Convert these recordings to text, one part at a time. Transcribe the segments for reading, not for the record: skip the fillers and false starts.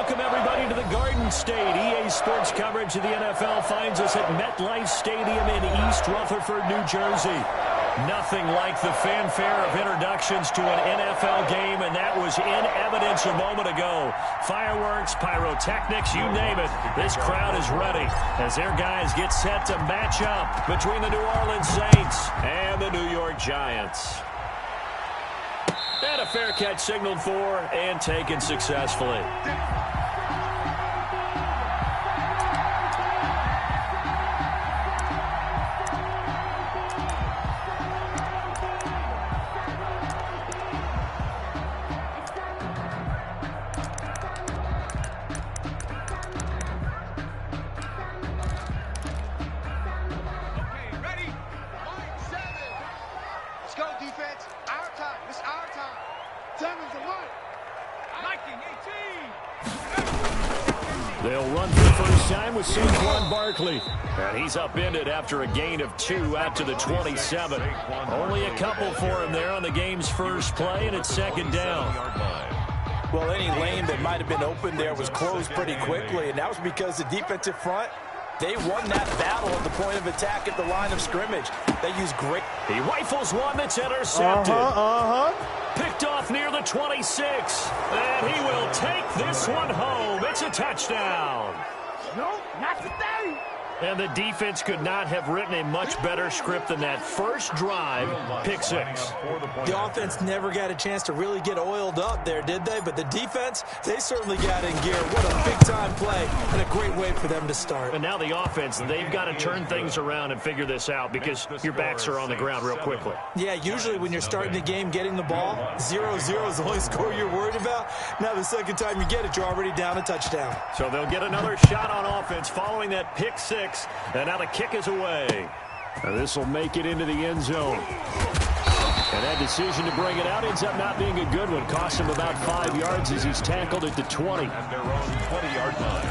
Welcome, everybody, to the Garden State. EA Sports coverage of the NFL finds us at MetLife Stadium in East Rutherford, New Jersey. Nothing like the fanfare of introductions to an NFL game, and that was in evidence a moment ago. Fireworks, pyrotechnics, you name it. This crowd is ready as their guys get set to match up between the New Orleans Saints and the New York Giants. And a fair catch signaled for and taken successfully. They'll run for the first time with Saquon Barkley. And he's upended after a gain of 2 out to the 27. Only a couple for him there on the game's first play, and it's second down. Well, any lane that might have been open there was closed pretty quickly, and that was because the defensive front, they won that battle at the point of attack at the line of scrimmage. They used great. He rifles one that's intercepted. Picked off near the 26. And he will take this one home. It's a touchdown. No, not today. And the defense could not have written a much better script than that first drive, pick 6. The offense never got a chance to really get oiled up there, did they? But the defense, they certainly got in gear. What a big-time play and a great way for them to start. And now the offense, they've got to turn things around and figure this out because your backs are on the ground real quickly. Yeah, usually when you're starting the game getting the ball, 0-0 is the only score you're worried about. Now the second time you get it, you're already down a touchdown. So they'll get another shot on offense following that pick 6. And now the kick is away. This will make it into the end zone. And that decision to bring it out ends up not being a good one. Cost him about 5 yards as he's tackled at the 20. At their own 20-yard line.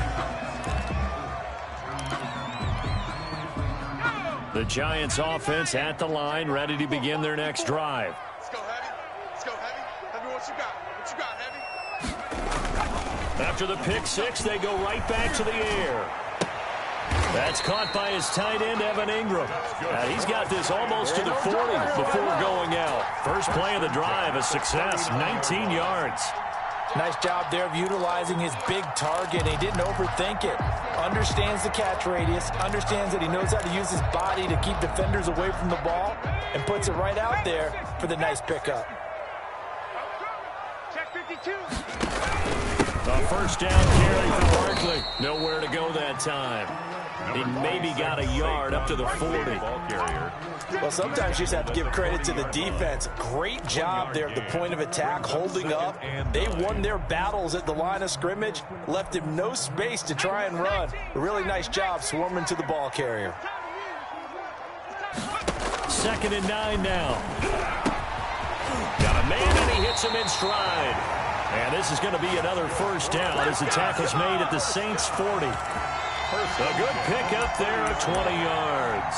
The Giants offense at the line, ready to begin their next drive. Let's go, Heavy. Let's go, Heavy. Heavy, what you got? What you got, Heavy? After the pick 6, they go right back to the air. That's caught by his tight end, Evan Ingram. He's got this almost to the 40 before going out. First play of the drive, a success, 19 yards. Nice job there of utilizing his big target. He didn't overthink it. Understands the catch radius, understands that he knows how to use his body to keep defenders away from the ball, and puts it right out there for the nice pickup. Check 52. A first down carry for Barkley. Nowhere to go that time. He maybe got a yard up to the 40. Well, sometimes you just have to give credit to the defense. Great job there at the point of attack, holding up. They won their battles at the line of scrimmage, left him no space to try and run. A really nice job swarming to the ball carrier. 2nd and 9 now. Got a man, and he hits him in stride. And this is going to be another first down as the tackle's made at the Saints' 40. A good pick up there at 20 yards.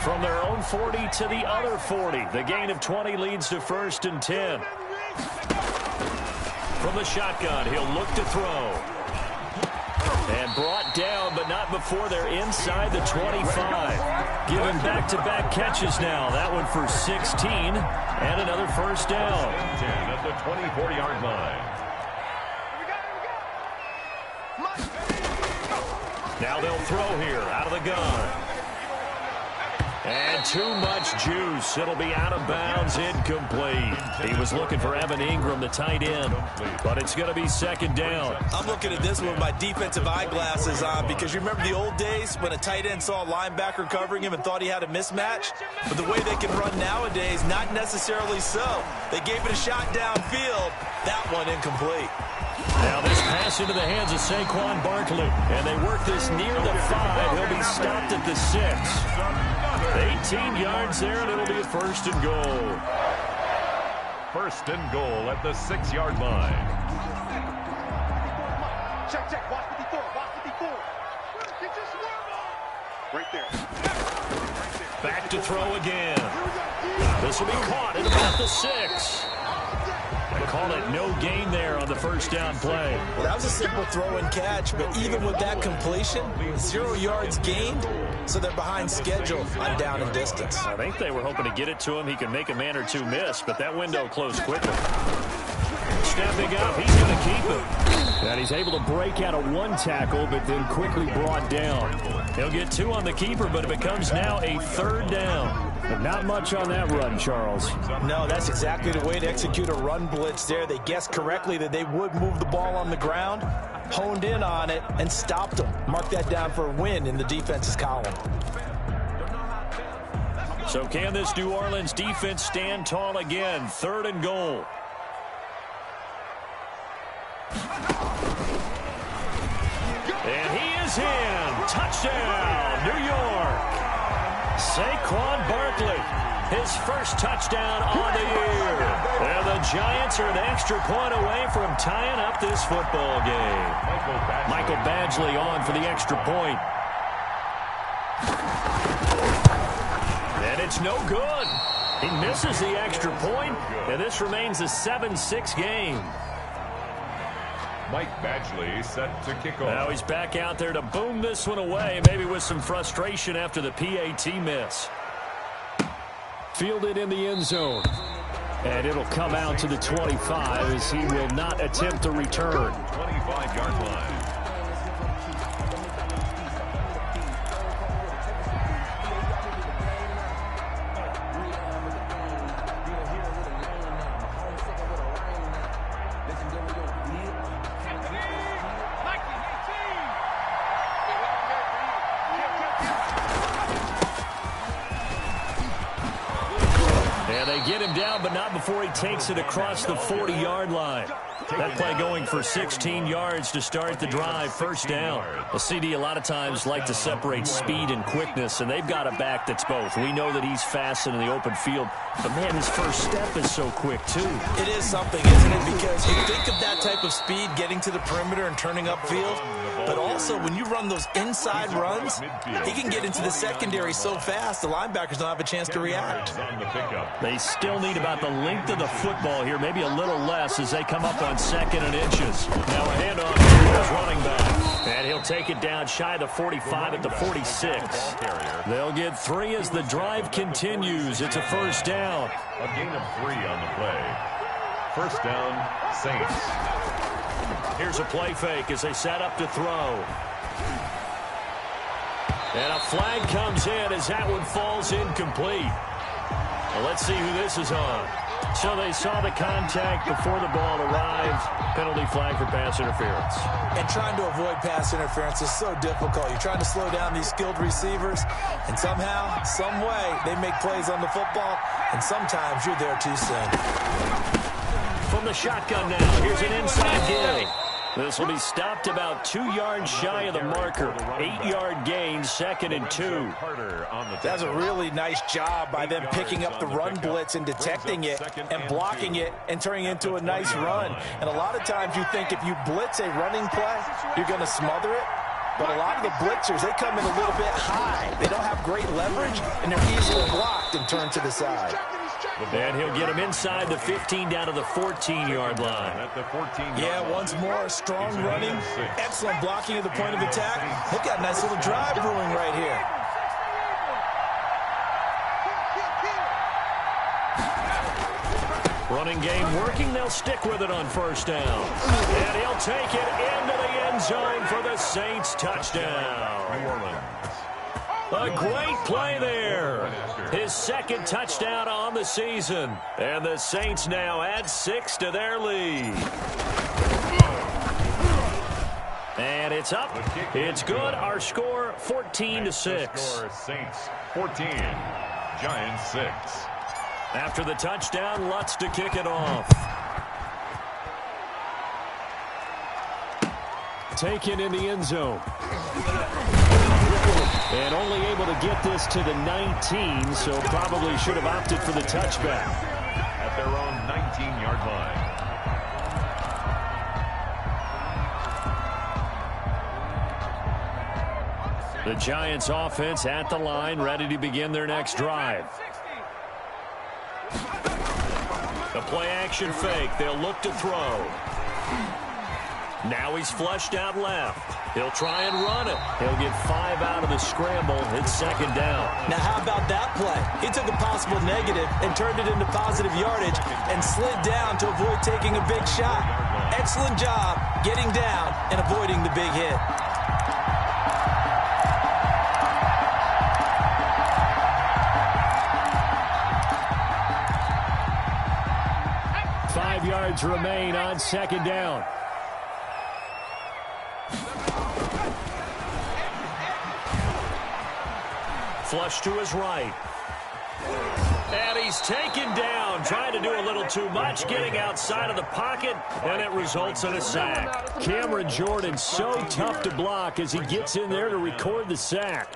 From their own 40 to the other 40. The gain of 20 leads to 1st and 10. From the shotgun, he'll look to throw. And brought down, but not before they're inside the 25. Giving back-to-back catches now. That one for 16, and another first down. 10 at the 24-yard line. Now they'll throw here, out of the gun. And too much juice. It'll be out of bounds, incomplete. He was looking for Evan Ingram, the tight end, but it's going to be 2nd down. I'm looking at this one with my defensive eyeglasses on because you remember the old days when a tight end saw a linebacker covering him and thought he had a mismatch? But the way they can run nowadays, not necessarily so. They gave it a shot downfield. That one incomplete. Now this pass into the hands of Saquon Barkley, and they work this near the 5. He'll be stopped at the 6. 18 yards there, and it'll be a 1st and goal. 1st and goal at the 6-yard line. Check, check. Watch 54. Watch 54. Get your swerve on. Right there. Back to throw again. This will be caught at about the 6. They call it no gain there on the first down play. Well, that was a simple throw and catch, but even with that completion, 0 yards gained, so they're behind schedule on down and distance. I think they were hoping to get it to him. He could make a man or two miss, but that window closed quickly. Stepping up, he's going to keep it. And he's able to break out of 1 tackle, but then quickly brought down. He'll get 2 on the keeper, but it becomes now a 3rd down. But not much on that run, Charles. No, that's exactly the way to execute a run blitz there. They guessed correctly that they would move the ball on the ground, honed in on it, and stopped them. Mark that down for a win in the defense's column. So can this New Orleans defense stand tall again? 3rd and goal. And he is in. Touchdown, New York. Saquon Barkley, his first touchdown on the year. And the Giants are an extra point away from tying up this football game. Michael Badgley on for the extra point. And it's no good. He misses the extra point, and this remains a 7-6 game. Mike Badgley set to kick off. Now he's back out there to boom this one away, maybe with some frustration after the PAT miss. Fielded in the end zone. And it'll come out to the 25 as he will not attempt to return. 25-yard line. Get him down, but not before he takes it across the 40-yard line. That play going for 16 yards to start the drive. First down. The CD a lot of times like to separate speed and quickness, and they've got a back that's both. We know that he's fast in the open field, but man, his first step is so quick too. It is something, isn't it? Because you think of that type of speed getting to the perimeter and turning upfield, but also when you run those inside runs, he can get into the secondary so fast the linebackers don't have a chance to react. They still need about the length of the football here, maybe a little less as they come up on 2nd and inches. Now a handoff to his running back. And he'll take it down shy of the 45 at the 46. They'll get 3 as the drive continues. It's a first down. A gain of 3 on the play. First down, Saints. Here's a play fake as they set up to throw. And a flag comes in as that one falls incomplete. Well, let's see who this is on. So they saw the contact before the ball arrived. Penalty flag for pass interference. And trying to avoid pass interference is so difficult. You're trying to slow down these skilled receivers, and somehow, some way, they make plays on the football, and sometimes you're there too soon. From the shotgun now, here's an inside give. This will be stopped about 2 yards shy of the marker. 8-yard gain, 2nd and 2. That's a really nice job by them picking up the run blitz and detecting it and blocking it and turning it into a nice run. And a lot of times you think if you blitz a running play, you're going to smother it. But a lot of the blitzers, they come in a little bit high. They don't have great leverage, and they're easily blocked and turned to the side. And he'll get him inside the 15 down to the 14-yard line. Yeah, once more, strong running, excellent blocking at the point of attack. They've got a nice little drive brewing right here. Running game working. They'll stick with it on first down. And he'll take it into the end zone for the Saints touchdown. New Orleans. A great play there. His 2nd touchdown on the season. And the Saints now add 6 to their lead. And it's up. It's good. Our score 14-6. Saints 14, Giants 6. After the touchdown, Lutz to kick it off. Taken in the end zone. And only able to get this to the 19, so probably should have opted for the touchback. At their own 19-yard line. The Giants offense at the line, ready to begin their next drive. The play action fake. They'll look to throw. Now he's flushed out left. He'll try and run it. He'll get 5 out of the scramble. It's second down. Now how about that play? He took a possible negative and turned it into positive yardage and slid down to avoid taking a big shot. Excellent job getting down and avoiding the big hit. 5 yards remain on second down. Flush to his right. And he's taken down, trying to do a little too much, getting outside of the pocket, and it results in a sack. Cameron Jordan so tough to block as he gets in there to record the sack.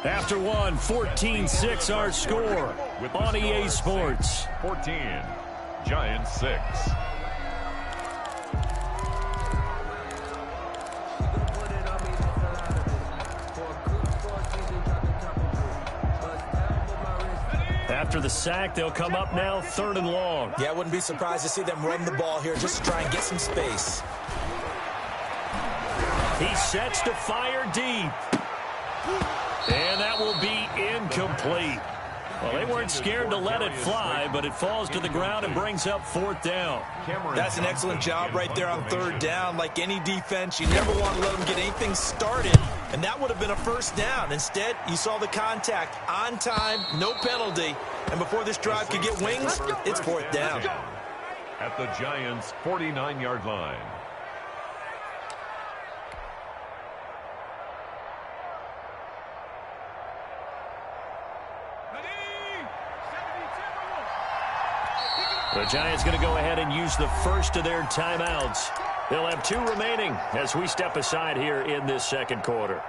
After one, 14-6 our score on EA Sports. 14, Giants 6. After the sack, they'll come up now 3rd and long. Yeah, I wouldn't be surprised to see them run the ball here just to try and get some space. He sets to fire deep. And that will be incomplete. Well, they weren't scared to let it fly, but it falls to the ground and brings up 4th down. That's an excellent job right there on 3rd down. Like any defense, you never want to let them get anything started, and that would have been a 1st down. Instead, you saw the contact on time, no penalty, and before this drive could get wings, it's 4th down. At the Giants' 49-yard line. The Giants going to go ahead and use the first of their timeouts. They'll have 2 remaining as we step aside here in this second quarter.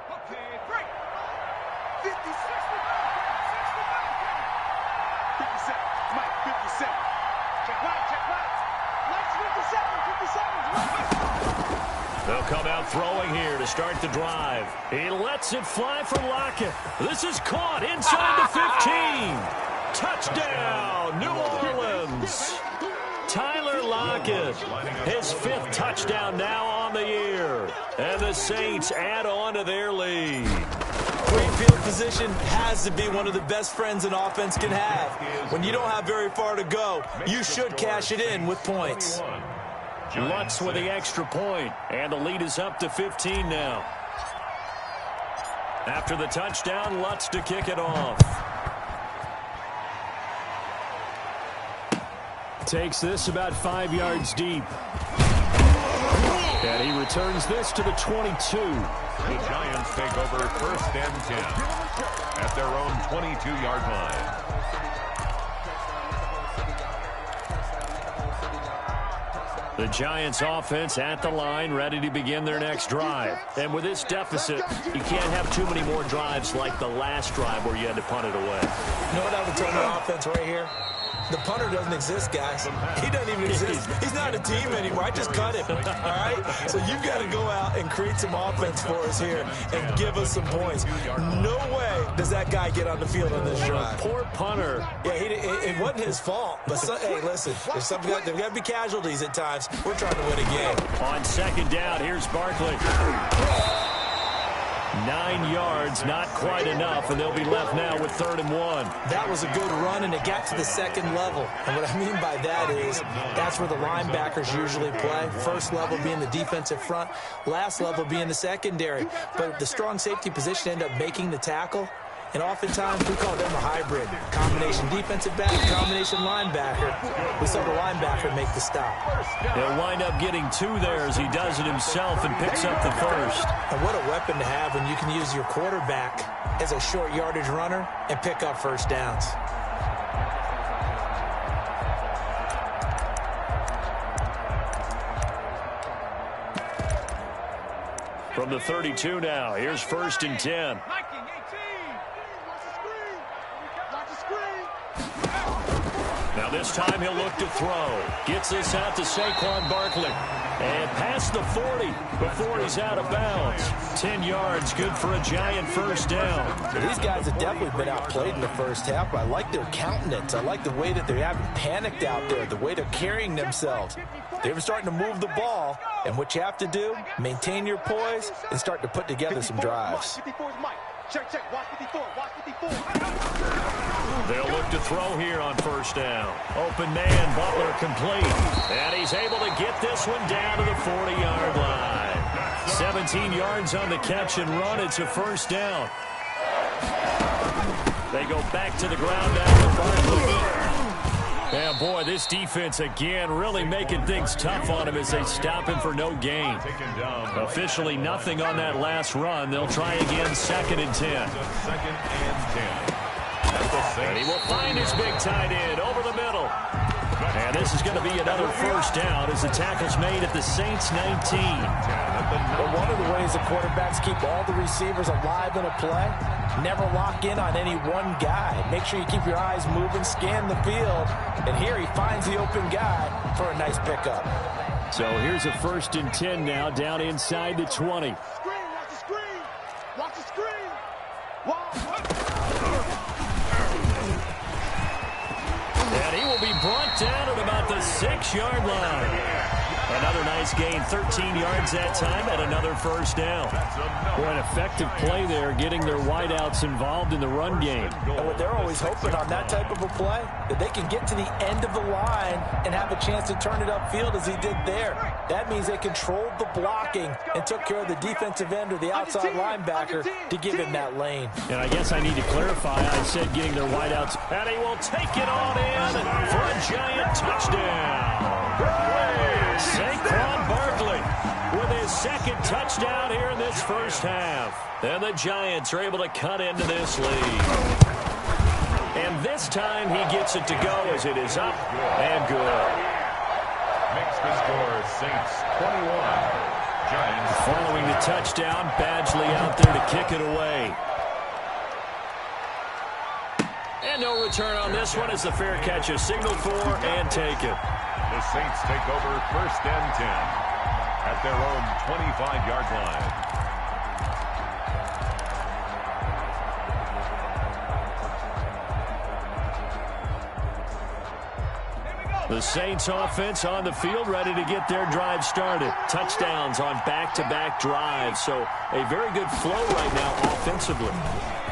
Okay, break. 50, 60, 57, Mike, 57. Check right. Let's 57. They'll come out throwing here to start the drive. He lets it fly for Lockett. This is caught inside the 15. Touchdown, New Orleans. Tyler Lockett, his 5th touchdown now on the year. And the Saints add on to their lead. Great field position has to be one of the best friends an offense can have. When you don't have very far to go, you should cash it in with points. Lutz with the extra point, and the lead is up to 15 now. After the touchdown, Lutz to kick it off. Takes this about 5 yards deep. And he returns this to the 22. The Giants take over 1st and 10 at their own 22-yard line. The Giants offense at the line, ready to begin their next drive. And with this deficit, you can't have too many more drives like the last drive where you had to punt it away. You know what I would tell my offense right here? The punter doesn't exist, guys. He doesn't even exist. He's not a team anymore. I just cut him, all right? So you've got to go out and create some offense for us here and give us some points. No way does that guy get on the field on this drive. Poor punter. Yeah, it wasn't his fault. But, hey, listen, there's got to be casualties at times. We're trying to win a game. On second down, here's Barkley. 9 yards, not quite enough, and they'll be left now with 3rd and 1. That was a good run, and it got to the 2nd level. And what I mean by that is that's where the linebackers usually play. First level being the defensive front, last level being the secondary. But the strong safety position ended up making the tackle. And oftentimes we call them a hybrid. Combination defensive back, combination linebacker. We saw the linebacker make the stop. He'll wind up getting 2 there as he does it himself and picks up the 1st. And what a weapon to have when you can use your quarterback as a short yardage runner and pick up 1st downs. From the 32 now, here's 1st and 10. Now this time he'll look to throw. Gets this out to Saquon Barkley. And past the 40 before he's out of bounds. 10 yards, good for a Giant first down. So these guys have definitely been outplayed in the first half, but I like their countenance. I like the way that they haven't panicked out there, the way they're carrying themselves. They were starting to move the ball, and what you have to do, maintain your poise and start to put together some drives. Check, watch 54, watch 54. They'll look to throw here on first down. Open man, Butler complete. And he's able to get this one down to the 40-yard line. 17 yards on the catch and run. It's a first down. They go back to the ground now with Barkley. And boy, this defense again really making things tough on him as they stop him for no gain. Officially nothing on that last run. They'll try again, 2nd and 10. And he will find his big tight end over the middle. And this is going to be another first down as the tackle's made at the Saints 19. But one of the ways the quarterbacks keep all the receivers alive in a play, never lock in on any one guy. Make sure you keep your eyes moving, scan the field. And here he finds the open guy for a nice pickup. So here's a 1st and 10 now, down inside the 20. Screen, watch the screen. Watch the screen. And he will be brought down at about the 6-yard line. Another nice gain, 13 yards that time, and another first down. For an effective play there, getting their wideouts involved in the run game. And what they're always hoping on that type of a play, that they can get to the end of the line and have a chance to turn it upfield as he did there. That means they controlled the blocking and took care of the defensive end or the outside linebacker to give him that lane. And I guess I need to clarify, I said getting their wideouts, and he will take it on in for a Giant touchdown. Saquon Barkley with his 2nd touchdown here in this first half. And the Giants are able to cut into this lead. And this time he gets it to go as it is up and good. Makes the score Saints 21. Giants. Following the touchdown, Badgley out there to kick it away. And no return on this one as the fair catch is signaled for and taken. The Saints take over 1st and 10 at their own 25-yard line. The Saints offense on the field ready to get their drive started. Touchdowns on back-to-back drives. So a very good flow right now offensively.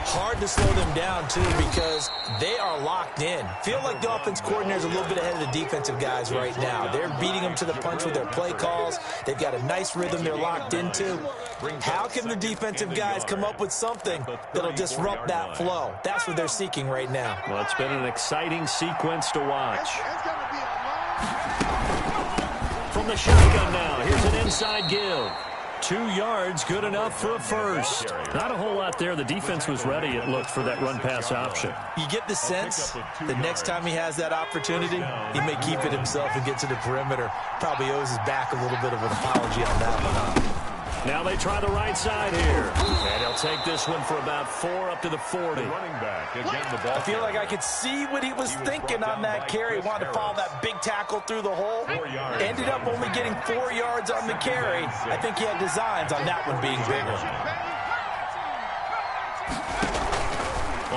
Hard to slow them down, too, because they are locked in. Feel like the offense coordinator is a little bit ahead of the defensive guys right now. They're beating them to the punch with their play calls. They've got a nice rhythm they're locked into. How can the defensive guys come up with something that'll disrupt that flow? That's what they're seeking right now. Well, it's been an exciting sequence to watch. From the shotgun now, here's an inside give. 2 yards, good enough for a first. Not a whole lot there. The defense was ready, it looked, for that run-pass option. You get the sense that next time he has that opportunity, he may keep it himself and get to the perimeter. Probably owes his back a little bit of an apology on that one. Now they try the right side here. And he'll take this one for about 4 up to the 40. Running back, again, the ball. I feel like I could see what he was thinking on that carry. Wanted to follow that big tackle through the hole. Ended up only getting 4 yards on the carry. I think he had designs on that one being bigger.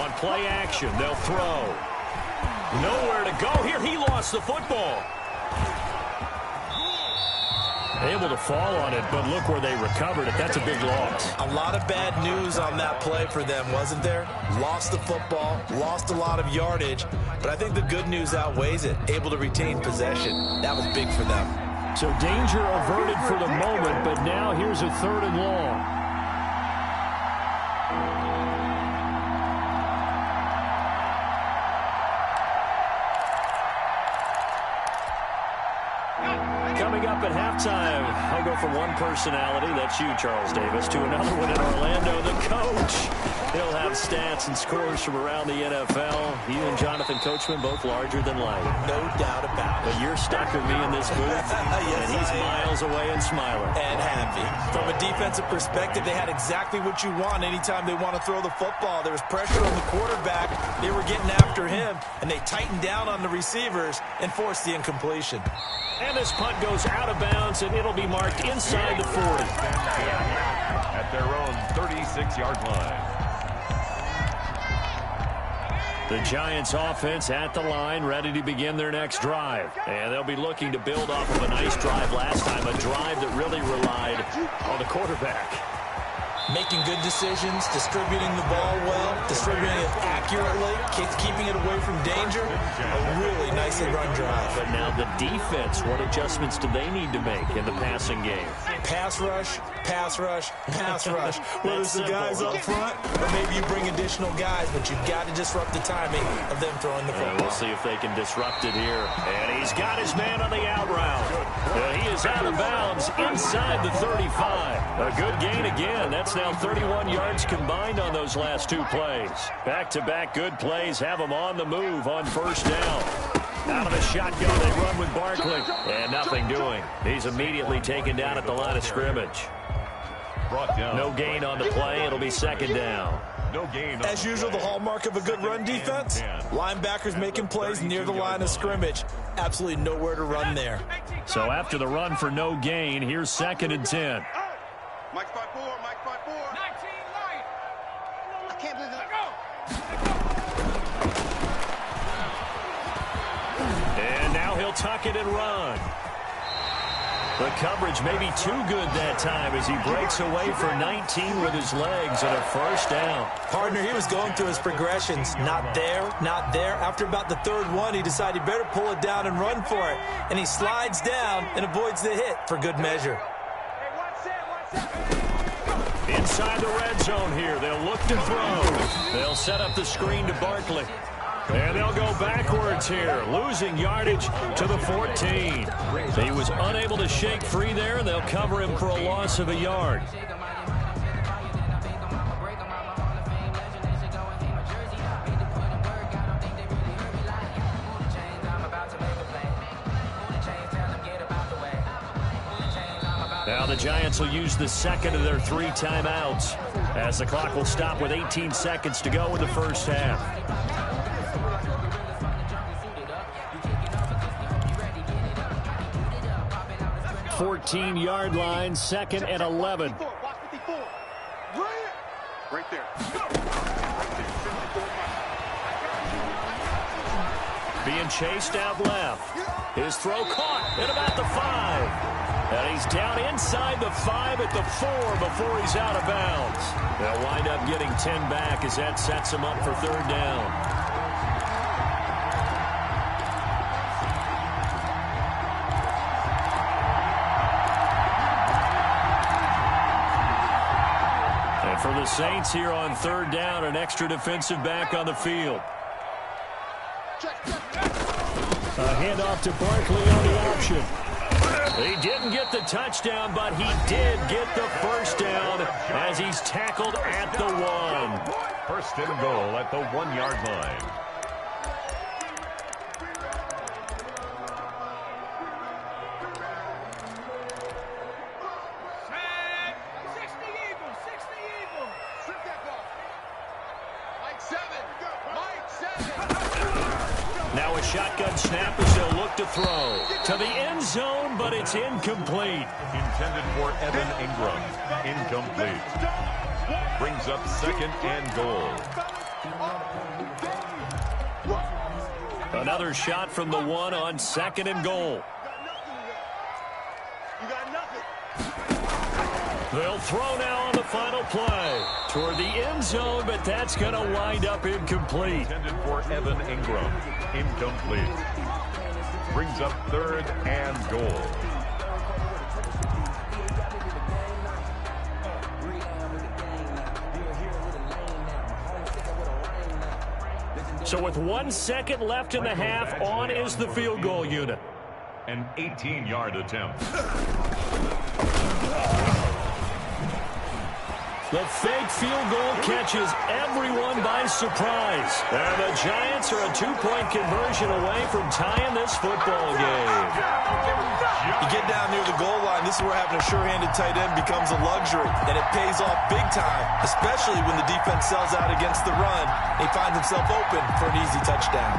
On play action, they'll throw. Nowhere to go here. He lost the football. Able to fall on it, but look where they recovered it. That's a big loss. A lot of bad news on that play for them, wasn't there? Lost the football, lost a lot of yardage, but I think the good news outweighs it. Able to retain possession. That was big for them. So danger averted for the moment, but now here's a 3rd and long. Coming up at halftime, I'll go from one personality, that's you, Charles Davis, to another one in Orlando, the coach. He'll have stats and scores from around the NFL. You and Jonathan Coachman, both larger than life. No doubt about it. But your stuck with me in this booth. Yes, and he's miles away and smiling. And happy. From a defensive perspective, they had exactly what you want anytime they want to throw the football. There was pressure on the quarterback. They were getting after him, and they tightened down on the receivers and forced the incompletion. And this punt goes out of bounds, and it'll be marked inside the 40. At their own 36-yard line. The Giants offense at the line, ready to begin their next drive. And they'll be looking to build off of a nice drive last time, a drive that really relied on the quarterback. Making good decisions, distributing the ball well, distributing it accurately, keeping it away from danger. A really nicely run drive. But now the defense, what adjustments do they need to make in the passing game? Pass rush, pass rush, pass rush. Whether it's the guys up front or maybe you bring additional guys, but you've got to disrupt the timing of them throwing the football. We'll see if they can disrupt it here. And he's got his man on the out route. He is out of bounds inside the 35. A good gain again. That's now 31 yards combined on those last two plays. Back-to-back good plays have them on the move on first down. Out of the shotgun, they run with Barkley. And nothing doing. He's immediately taken down at the line of scrimmage. No gain on the play. It'll be second down. No gain. As usual, the hallmark of a good run defense, linebackers making plays near the line of scrimmage. Absolutely nowhere to run there. So after the run for no gain, here's second and 10. Mike 5-4, Mike 5-4. 19 light. I can't believe that. And now he'll tuck it and run. The coverage may be too good that time as he breaks away for 19 with his legs and a first down. Partner, he was going through his progressions. Not there, not there. After about the third one, he decided he better pull it down and run for it. And he slides down and avoids the hit for good measure. Inside the red zone here, they'll look to throw. They'll set up the screen to Barkley. And they'll go backwards here, losing yardage to the 14. He was unable to shake free there, and they'll cover him for a loss of a yard. Now the Giants will use the second of their 3 timeouts as the clock will stop with 18 seconds to go in the first half. 14-yard line, second and 11. Right there. Being chased out left. His throw caught at about the 5. And he's down inside the 5 at the 4 before he's out of bounds. They'll wind up getting 10 back as that sets him up for third down. And for the Saints here on third down, an extra defensive back on the field. A handoff to Barkley on the option. He didn't get the touchdown, but he did get the first down as he's tackled at the 1. First and goal at the 1-yard line. Now a shotgun snap as they'll look to throw to the end zone, but it's incomplete. Intended for Evan Ingram. Incomplete. Brings up second and goal. Another shot from the 1 on second and goal. You got nothing. They'll throw now on the final play toward the end zone, but that's going to wind up incomplete. Intended for Evan Ingram. Incomplete. Brings up third and goal. So with 1 second left in the half, on is the field goal unit. An 18-yard attempt. The fake field goal catches everyone by surprise. And the Giants are a 2-point conversion away from tying this football game. You get down near the goal line, this is where having a sure-handed tight end becomes a luxury, and it pays off big time, especially when the defense sells out against the run. He finds himself open for an easy touchdown.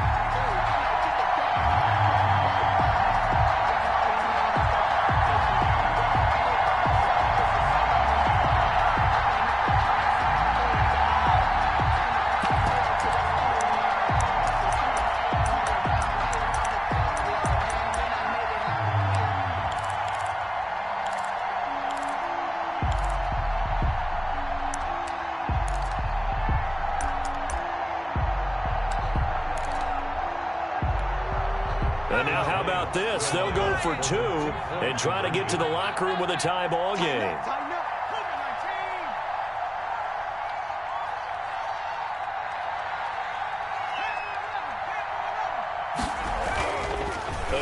And now how about this? They'll go for 2 and try to get to the locker room with a tie ball game.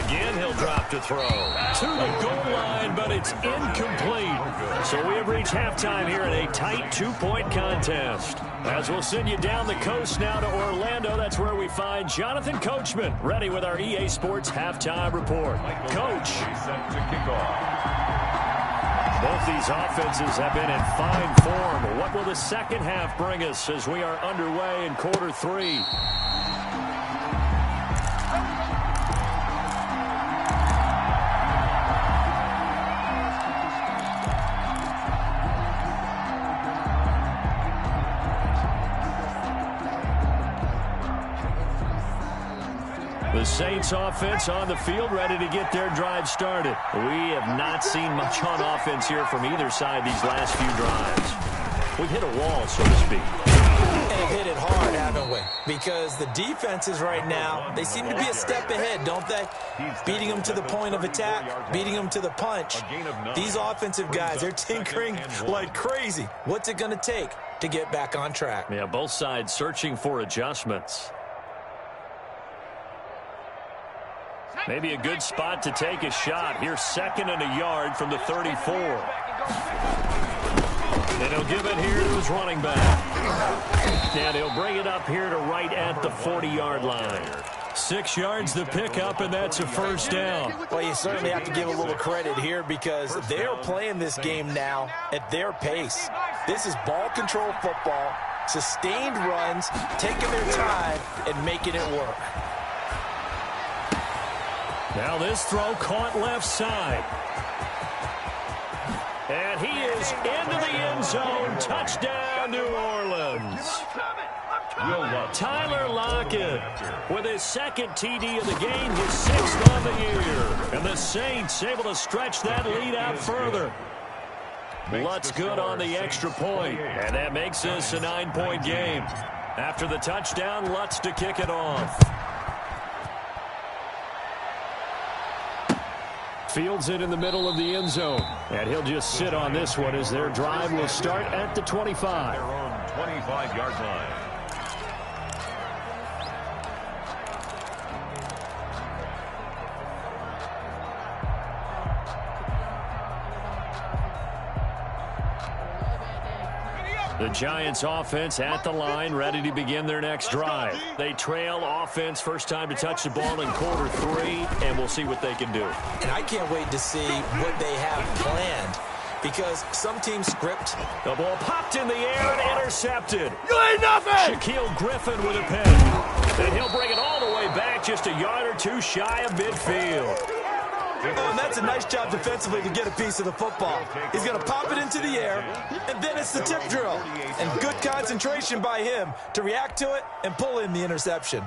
Again, he'll drop to throw. To the goal line, but it's incomplete. So we have reached halftime here in a tight 2-point contest. As we'll send you down the coast now to Orlando, that's where we find Jonathan Coachman, ready with our EA Sports halftime report. Coach. Both these offenses have been in fine form. What will the second half bring us as we are underway in quarter 3? The Saints offense on the field, ready to get their drive started. We have not seen much on offense here from either side these last few drives. We've hit a wall, so to speak. And hit it hard, haven't we? Because the defenses right now, they seem to be a step ahead, don't they? Beating them to the point of attack, beating them to the punch. These offensive guys, they're tinkering like crazy. What's it going to take to get back on track? Yeah, both sides searching for adjustments. Maybe a good spot to take a shot. Here's 2nd and a yard from the 34. And he'll give it here to his running back. And he'll bring it up here to right at the 40-yard line. 6 yards to pick up, and that's a first down. Well, you certainly have to give a little credit here because they're playing this game now at their pace. This is ball control football, sustained runs, taking their time, and making it work. Now this throw caught left side. And he is into the end zone. Touchdown, New Orleans. Tyler Lockett with his 2nd TD of the game, his 6th on the year. And the Saints able to stretch that lead out further. Lutz good on the extra point, and that makes this a 9-point game. After the touchdown, Lutz to kick it off. Fields it in the middle of the end zone. And he'll just sit on this one as their drive will start at the 25. Their own 25-yard line. The Giants offense at the line, ready to begin their next drive. They trail offense, first time to touch the ball in quarter 3, and we'll see what they can do. And I can't wait to see what they have planned because some teams script. The ball popped in the air and intercepted. You ain't nothing! Shaquille Griffin with a pick. And he'll bring it all the way back just a yard or 2 shy of midfield. Oh, and that's a nice job defensively to get a piece of the football. He's going to pop it into the air, and then it's the tip drill. And good concentration by him to react to it and pull in the interception.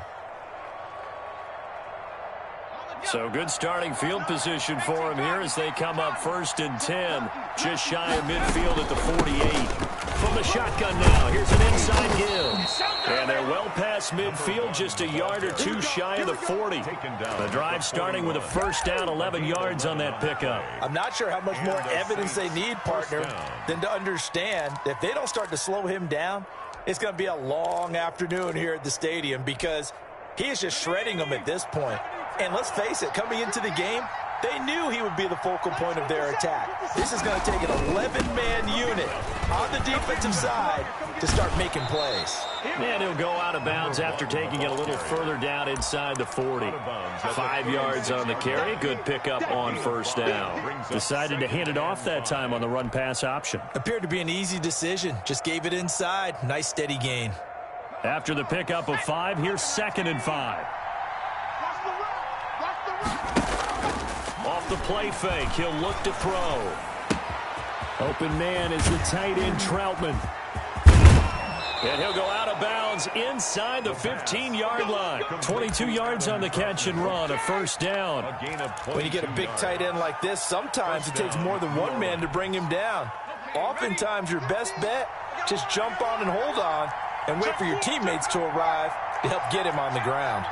So good starting field position for him here as they come up 1st and 10. Just shy of midfield at the 48. From the shotgun now, here's an inside give. And they're well past midfield, just a yard or 2 shy of the 40. The drive starting with a first down, 11 yards on that pickup. I'm not sure how much more evidence they need, partner, than to understand that if they don't start to slow him down, it's going to be a long afternoon here at the stadium because he is just shredding them at this point. And let's face it, coming into the game, They knew he would be the focal point of their attack. This is going to take an 11-man unit on the defensive side to start making plays. And he'll go out of bounds after taking it a little further down inside the 40. 5 yards on the carry. Good pickup on first down. Decided to hand it off that time on the run-pass option. Appeared to be an easy decision. Just gave it inside. Nice steady gain. After the pickup of 5, here's 2nd and 5. Off the play fake, he'll look to throw. Open man is the tight end Troutman. And he'll go out of bounds inside the 15-yard line. 22 yards on the catch and run, a first down. When you get a big tight end like this, sometimes it takes more than one man to bring him down. Oftentimes, your best bet, just jump on and hold on and wait for your teammates to arrive to help get him on the ground.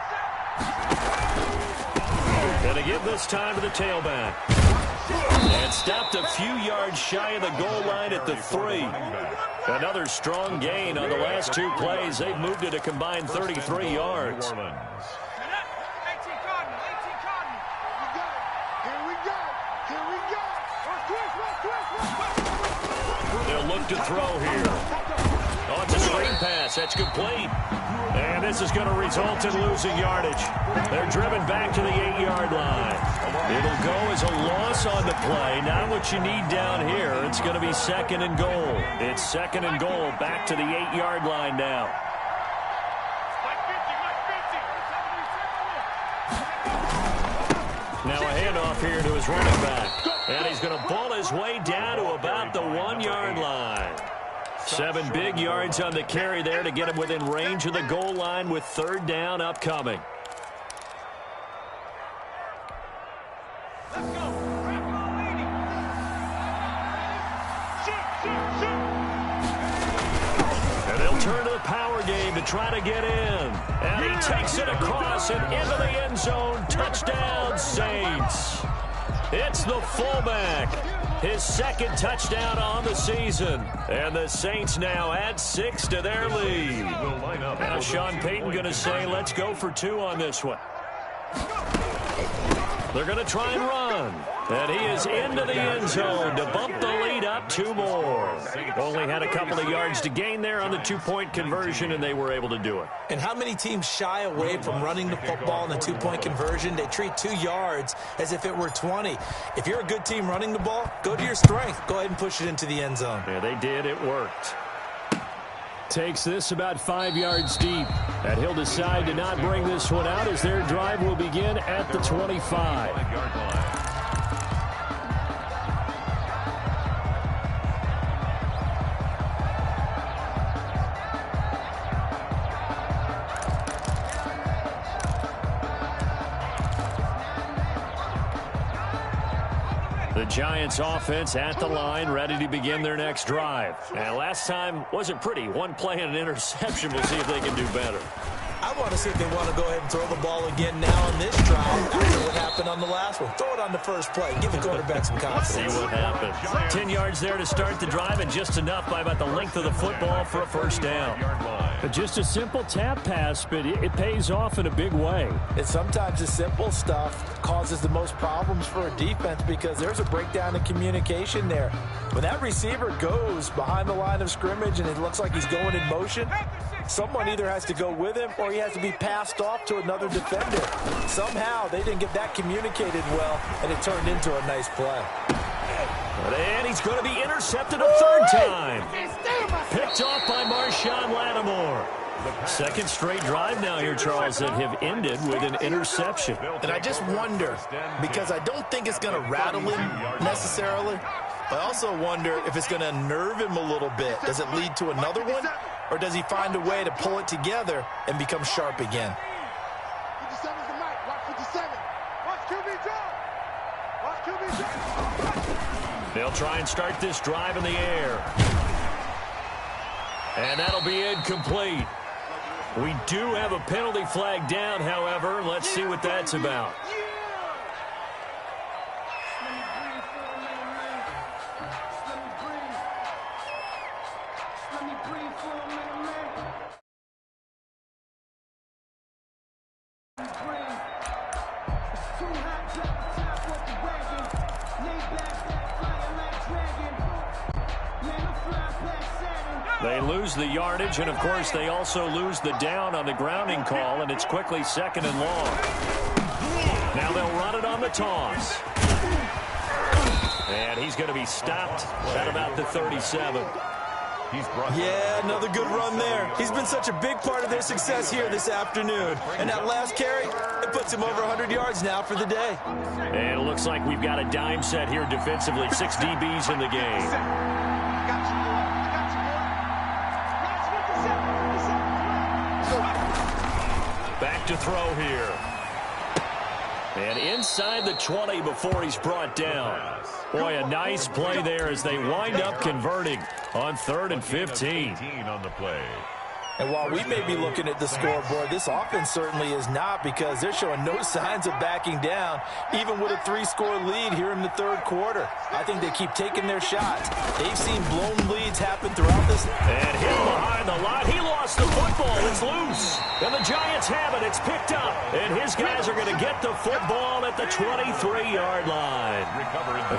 And to give this time to the tailback. And stopped a few yards shy of the goal line at the 3. Another strong gain on the last 2 plays. They've moved it a combined 33 yards. They'll look to throw here. Oh, it's a screen pass. That's complete. And this is going to result in losing yardage. They're driven back to the 8-yard line. It'll go as a loss on the play. Not what you need down here. It's going to be 2nd and goal. It's 2nd and goal back to the 8-yard line now. Now a handoff here to his running back. And he's going to ball his way down to about the 1-yard line. 7 big yards on the carry there to get him within range of the goal line with 3rd down upcoming. Let's go. And they'll turn to the power game to try to get in. And he takes it across and into the end zone. Touchdown, Saints. It's the fullback. His 2nd touchdown on the season. And the Saints now add 6 to their lead. Now Sean Payton going to say, let's go for 2 on this one. They're going to try and run. And he is into the end zone to bump the lead up 2 more. Only had a couple of yards to gain there on the 2-point conversion, and they were able to do it. And how many teams shy away from running the football in the 2-point conversion? They treat 2 yards as if it were 20. If you're a good team running the ball, go to your strength. Go ahead and push it into the end zone. Yeah, they did. It worked. Takes this about 5 yards deep. And he'll decide to not bring this one out as their drive will begin at the 25. The Giants offense at the line, ready to begin their next drive. And last time wasn't pretty. 1 play and an interception. We'll see if they can do better. I want to see if they want to go ahead and throw the ball again now on this drive after what happened on the last one. Throw it on the first play. Give the quarterback some confidence. See what happens. 10 yards there to start the drive, and just enough by about the length of the football for a first down. But just a simple tap pass, but it pays off in a big way. And sometimes the simple stuff causes the most problems for a defense because there's a breakdown in communication there. When that receiver goes behind the line of scrimmage and it looks like he's going in motion, someone either has to go with him or he has to be passed off to another defender. Somehow they didn't get that communicated well, and it turned into a nice play. And he's going to be intercepted a 3rd time. Picked off by Marshawn Lattimore. 2nd straight drive now here, Charles, that have ended with an interception. And I just wonder, because I don't think it's going to rattle him necessarily, I also wonder if it's going to nerve him a little bit. Does it lead to another one? Or does he find a way to pull it together and become sharp again? 57's the mic. Watch 57. Watch QB drop. Watch QB drop. They'll try and start this drive in the air. And that'll be incomplete. We do have a penalty flag down, however. Let's see what that's about. They lose the yardage, and, of course, they also lose the down on the grounding call, and it's quickly 2nd and long. Now they'll run it on the toss. And he's going to be stopped at about the 37. Yeah, another good run there. He's been such a big part of their success here this afternoon. And that last carry, it puts him over 100 yards now for the day. And it looks like we've got a dime set here defensively. 6 DBs in the game. Back to throw here. And inside the 20 before he's brought down. Boy, a nice play there as they wind up converting on 3rd and 15. On the play. And while we may be looking at the scoreboard, this offense certainly is not, because they're showing no signs of backing down, even with a 3-score lead here in the 3rd quarter. I think they keep taking their shots. They've seen blown leads happen throughout this. And hit behind the line. He lost the football. It's loose. And the Giants have it. It's picked up. And his guys are going to get the football at the 23-yard line.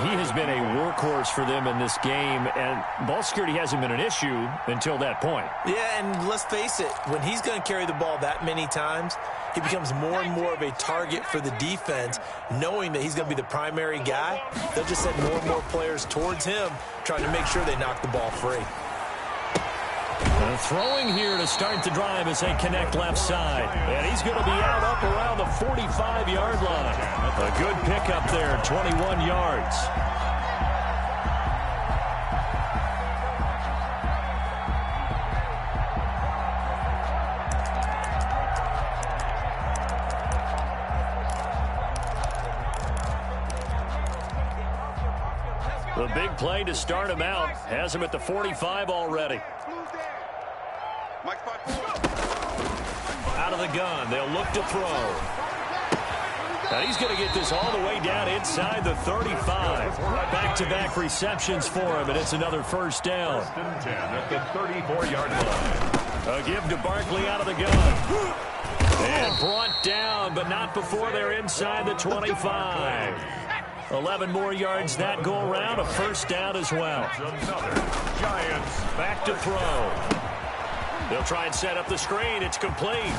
He has been a workhorse for them in this game, and ball security hasn't been an issue until that point. Yeah, and let's face it, when he's going to carry the ball that many times, he becomes more and more of a target for the defense, knowing that he's going to be the primary guy. They'll just send more and more players towards him, trying to make sure they knock the ball free. And throwing here to start the drive as they connect left side. And he's going to be out up around the 45-yard line. A good pickup there, 21 yards. The big play to start him out has him at the 45 already. Out of the gun, they'll look to throw. And he's going to get this all the way down inside the 35. Back-to-back receptions for him, and it's another first down. 1st and 10 at the 34-yard line. A give to Barkley out of the gun. And brought down, but not before they're inside the 25. 11 more yards that go around, a first down as well. Giants back to throw. They'll try and set up the screen. It's complete.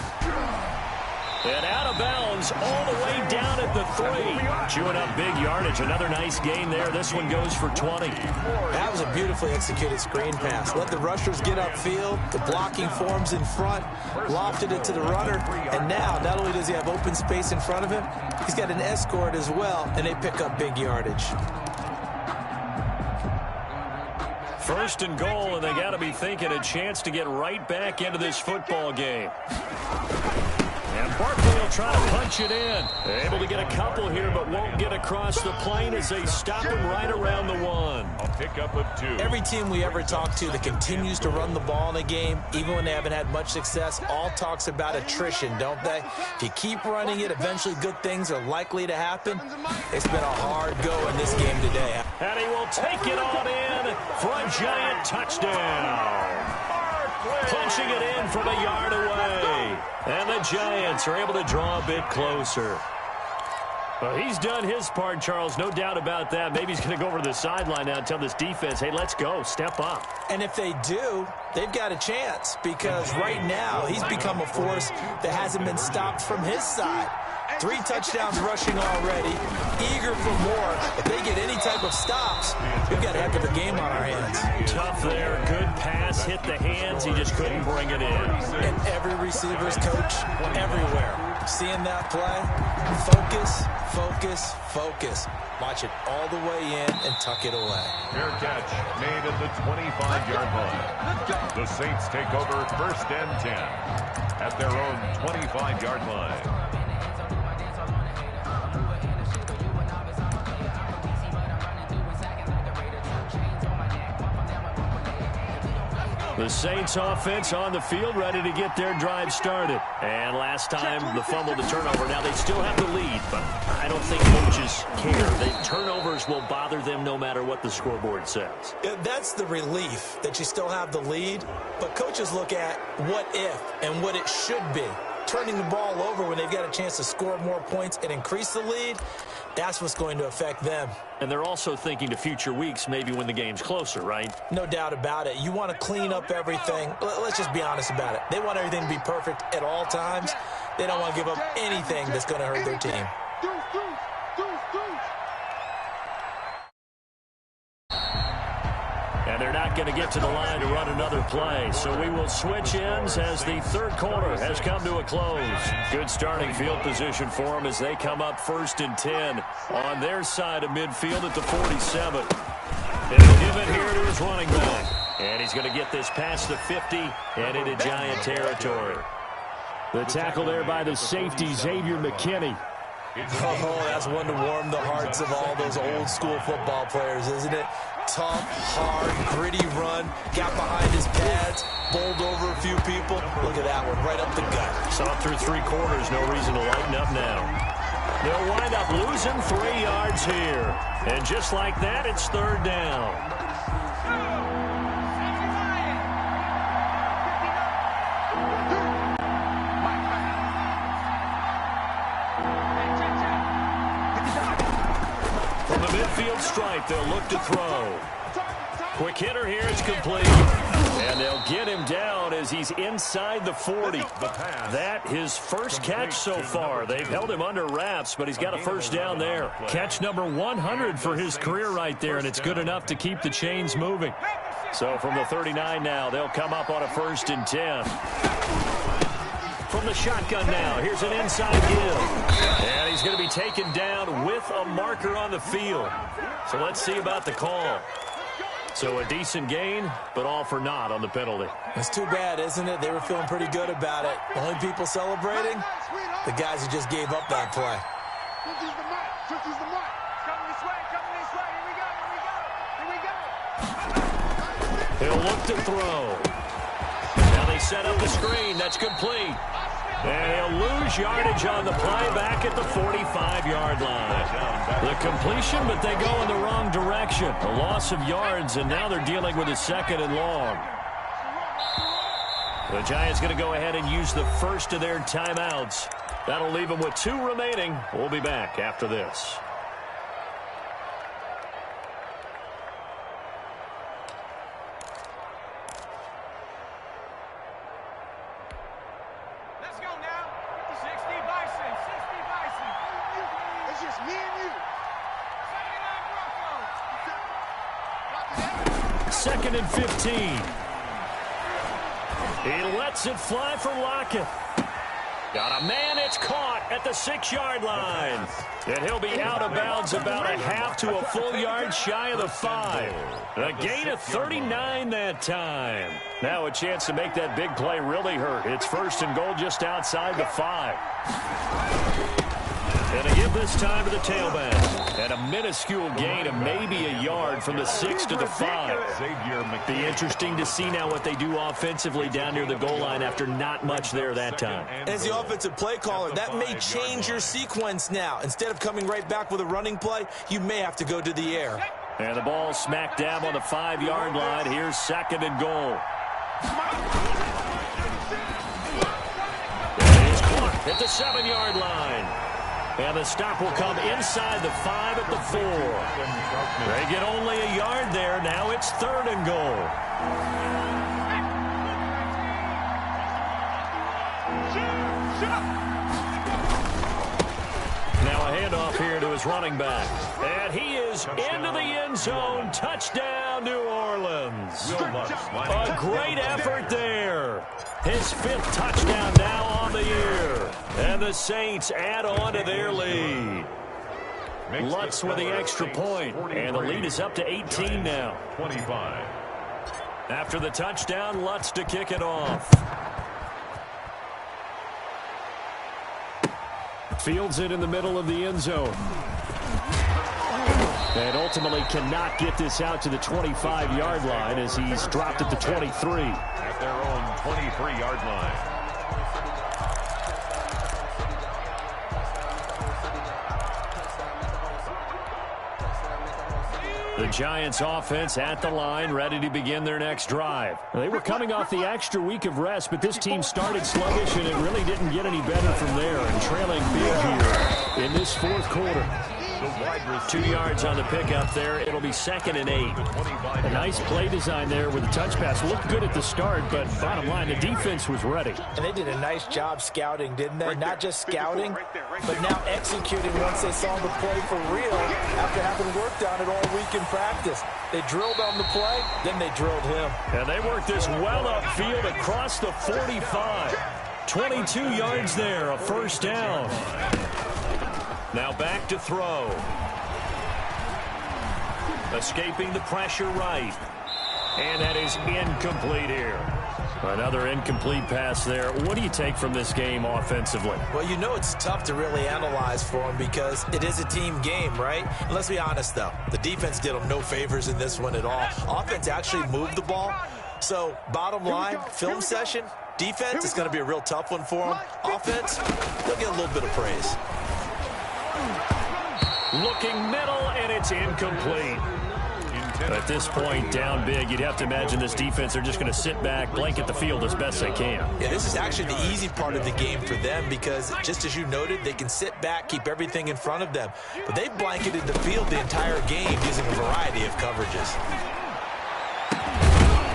And out of bounds all the way down at the 3. Chewing up big yardage. Another nice gain there. This one goes for 20. That was a beautifully executed screen pass. Let the rushers get upfield. The blocking forms in front. Lofted it to the runner. And now, not only does he have open space in front of him, he's got an escort as well, and they pick up big yardage. 1st and goal, and they got to be thinking a chance to get right back into this football game. And Barkley will try to punch it in. Able to get a couple here, but won't get across the plane as they stop him right around the 1. A pickup of 2. Every team we ever talk to that continues to run the ball in a game, even when they haven't had much success, all talks about attrition, don't they? If you keep running it, eventually good things are likely to happen. It's been a hard go in this game today. And he will take it on in for a Giant touchdown. Punching it in from a yard away. And the Giants are able to draw a bit closer. Well, he's done his part, Charles. No doubt about that. Maybe he's going to go over to the sideline now and tell this defense, hey, let's go. Step up. And if they do, they've got a chance, because right now he's become a force that hasn't been stopped from his side. 3 touchdowns rushing already, eager for more. If they get any type of stops, we've got a heck of a game on our hands. Tough there, good pass, hit the hands, he just couldn't bring it in. And every receiver's coach everywhere, seeing that play, focus, focus, focus. Watch it all the way in and tuck it away. Fair catch made at the 25-yard line. The Saints take over 1st and 10 at their own 25-yard line. The Saints offense on the field, ready to get their drive started. And last time, the fumble to turnover. Now, they still have the lead, but I don't think coaches care. The turnovers will bother them no matter what the scoreboard says. That's the relief, that you still have the lead. But coaches look at what if and what it should be. turning the ball over when they've got a chance to score more points and increase the lead, that's what's going to affect them. And they're also thinking to future weeks, maybe when the game's closer, right? No doubt about it. You want to clean up everything. Let's just be honest about it. They want everything to be perfect at all times. They don't want to give up anything that's going to hurt their team. And they're not going to get to the line to run another play. So we will switch ends as the third quarter has come to a close. Good starting field position for them as they come up 1st and 10 on their side of midfield at the 47. And he'll give it here to his running back. And he's going to get this past the 50 and into Giant territory. The tackle there by the safety, Xavier McKinney. Oh, that's one to warm the hearts of all those old school football players, isn't it? Tough, hard, gritty run, got behind his pads, bowled over a few people. Look at that one, right up the gut. Saw it through 3 quarters, no reason to lighten up now. They'll wind up losing 3 yards here. And just like that, it's 3rd down. Midfield stripe, they'll look to throw. Quick hitter here, it's complete. And they'll get him down as he's inside the 40. That his first catch so far. They've held him under wraps, but he's got a first down there. Catch number 100 for his career right there, and it's good enough to keep the chains moving. So from the 39 now, they'll come up on a 1st and 10. From the shotgun now, here's an inside give. And he's going to be taken down with a marker on the field. So let's see about the call. So a decent gain, but all for naught on the penalty. It's too bad, isn't it? They were feeling pretty good about it. The only people celebrating, the guys who just gave up that play. 50's the mark. 50's the mark. Coming this way. Coming this way. Here we go. Here we go. Here we go. He'll look to throw. Now they set up the screen. That's complete. And he'll lose yardage on the play back at the 45-yard line. The completion, but they go in the wrong direction. A loss of yards, and now they're dealing with a 2nd and long. The Giants going to go ahead and use the first of their timeouts. That'll leave them with 2 remaining. We'll be back after this. Second and 15. He lets it fly for Lockett. Got a man, it's caught at the 6-yard line. And he'll be out of bounds about a half to a full yard shy of the 5. A gain of 39 that time. Now a chance to make that big play really hurt. It's 1st and goal just outside the 5. And to give this time to the tailback. And a minuscule gain of maybe a yard from the 6 to the 5. Be interesting to see now what they do offensively down near the goal line after not much there that time. As the offensive play caller, that may change your sequence now. Instead of coming right back with a running play, you may have to go to the air. And the ball smack dab on the 5-yard line. Here's 2nd and goal. And he's caught at the 7-yard line. And the stop will come inside the 5 at the 4. They get only a yard there. Now it's 3rd and goal. Now a handoff here to his running back. And he is into the end zone. Touchdown, New Orleans. A great effort there. His 5th touchdown now on the year. And the Saints add on to their lead. Lutz with the extra point. And the lead is up to 18 now. 25. After the touchdown, Lutz to kick it off. Fields it in the middle of the end zone. And ultimately cannot get this out to the 25-yard line as he's dropped at the 23. At their own 23-yard line. The Giants offense at the line, ready to begin their next drive. They were coming off the extra week of rest, but this team started sluggish, and it really didn't get any better from there, and trailing big here in this fourth quarter. 2 yards on the pickup there. It'll be 2nd and 8. A nice play design there with the touch pass. Looked good at the start, but bottom line, the defense was ready. And they did a nice job scouting, didn't they? Not just scouting, but now executing once they saw the play for real after having worked on it all week in practice. They drilled on the play, then they drilled him. And they worked this well upfield across the 45. 22 yards there, a first down. Now back to throw. Escaping the pressure right. And that is incomplete here. Another incomplete pass there. What do you take from this game offensively? Well, you know it's tough to really analyze for them because it is a team game, right? And let's be honest, though. The defense did them no favors in this one at all. Offense actually moved the ball. So, bottom line, film session, defense is going to be a real tough one for them. Offense, they'll get a little bit of praise. Looking middle, and it's incomplete. At this point, down big, you'd have to imagine this defense, they're just going to sit back, blanket the field as best they can. Yeah, this is actually the easy part of the game for them because, just as you noted, they can sit back, keep everything in front of them. But they blanketed the field the entire game using a variety of coverages.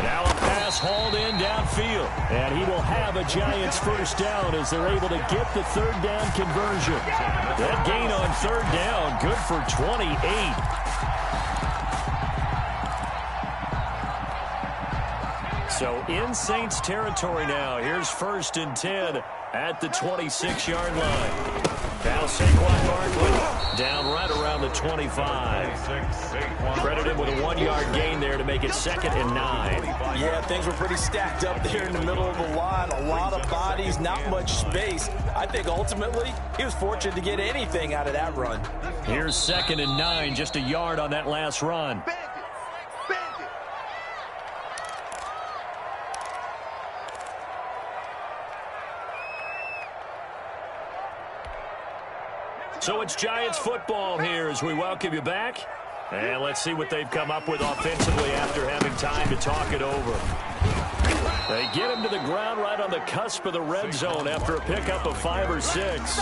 Now a pass hauled in downfield, and he will have a Giants first down as they're able to get the third down conversion. That gain on third down, good for 28. So in Saints territory now. Here's 1st and 10 at the 26-yard line. Now Saquon Barkley down right around the 25. Credit him with a 1-yard gain there to make it 2nd and 9. Yeah, things were pretty stacked up there in the middle of the line. A lot of bodies, not much space. I think ultimately he was fortunate to get anything out of that run. Here's 2nd and 9, just a yard on that last run. So it's Giants football here as we welcome you back. And let's see what they've come up with offensively after having time to talk it over. They get him to the ground right on the cusp of the red zone after a pickup of 5 or 6.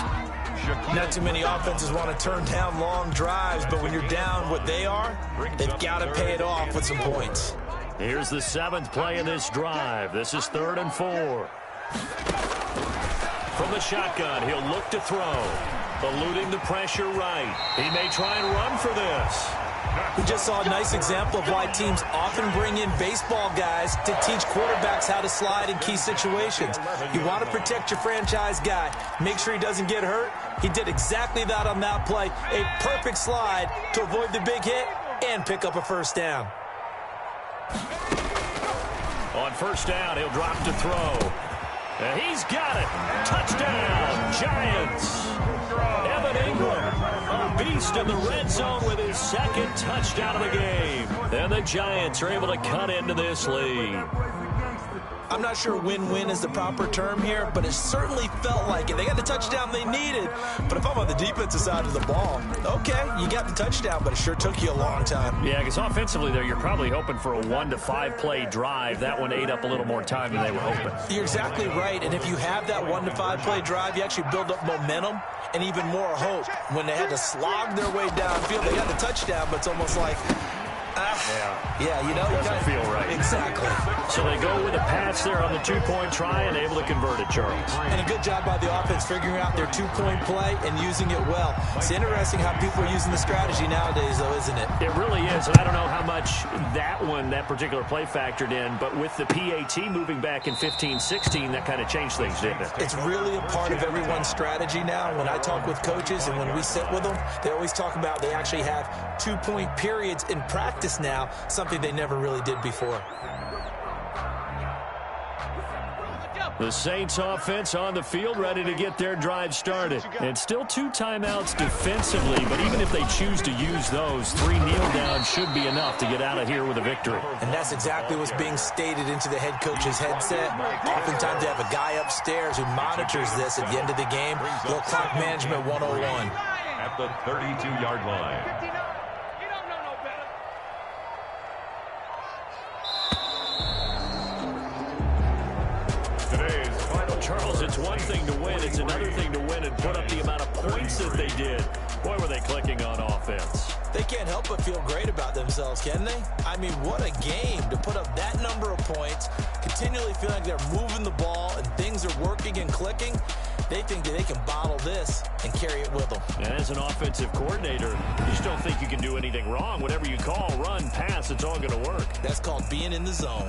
Not too many offenses want to turn down long drives, but when you're down what they are, they've got to pay it off with some points. Here's the 7th play in this drive. This is 3rd and 4. From the shotgun, he'll look to throw. Eluding the pressure right. He may try and run for this. We just saw a nice example of why teams often bring in baseball guys to teach quarterbacks how to slide in key situations. You want to protect your franchise guy. Make sure he doesn't get hurt. He did exactly that on that play. A perfect slide to avoid the big hit and pick up a first down. On first down, he'll drop to throw. And he's got it. Touchdown, Giants. Evan Ingram, a beast in the red zone with his 2nd touchdown of the game. And the Giants are able to cut into this lead. I'm not sure win-win is the proper term here, but it certainly felt like it. They got the touchdown they needed, but if I'm on the defensive side of the ball, okay, you got the touchdown, but it sure took you a long time. Yeah, because offensively there, you're probably hoping for a 1 to 5 play drive. That one ate up a little more time than they were hoping. You're exactly right, and if you have that 1 to 5 play drive, you actually build up momentum and even more hope. When they had to slog their way downfield, they got the touchdown, but it's almost like, yeah, you know, doesn't feel right. Exactly. So they go with a pass there on the 2-point try and able to convert it, Charles. And a good job by the offense figuring out their 2-point play and using it well. It's interesting how people are using the strategy nowadays, though, isn't it? It really is, and I don't know how much that particular play factored in, but with the PAT moving back in 15-16, that kind of changed things, didn't it? It's really a part of everyone's strategy now. When I talk with coaches and when we sit with them, they always talk about they actually have 2-point periods in practice now, something they never really did before. The Saints offense on the field ready to get their drive started. And still 2 timeouts defensively, but even if they choose to use those, 3 kneel downs should be enough to get out of here with a victory. And that's exactly what's being stated into the head coach's headset. Oftentimes they have a guy upstairs who monitors this at the end of the game. Little clock management 101. At the 32-yard line. Because it's one thing to win, it's another thing to win and put up the amount of points that they did. Boy, were they clicking on offense. They can't help but feel great about themselves, can they? I mean, what a game to put up that number of points, continually feel like they're moving the ball and things are working and clicking. They think that they can bottle this and carry it with them. And as an offensive coordinator, you just don't think you can do anything wrong. Whatever you call, run, pass, it's all going to work. That's called being in the zone.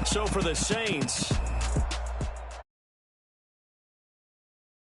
So for the Saints,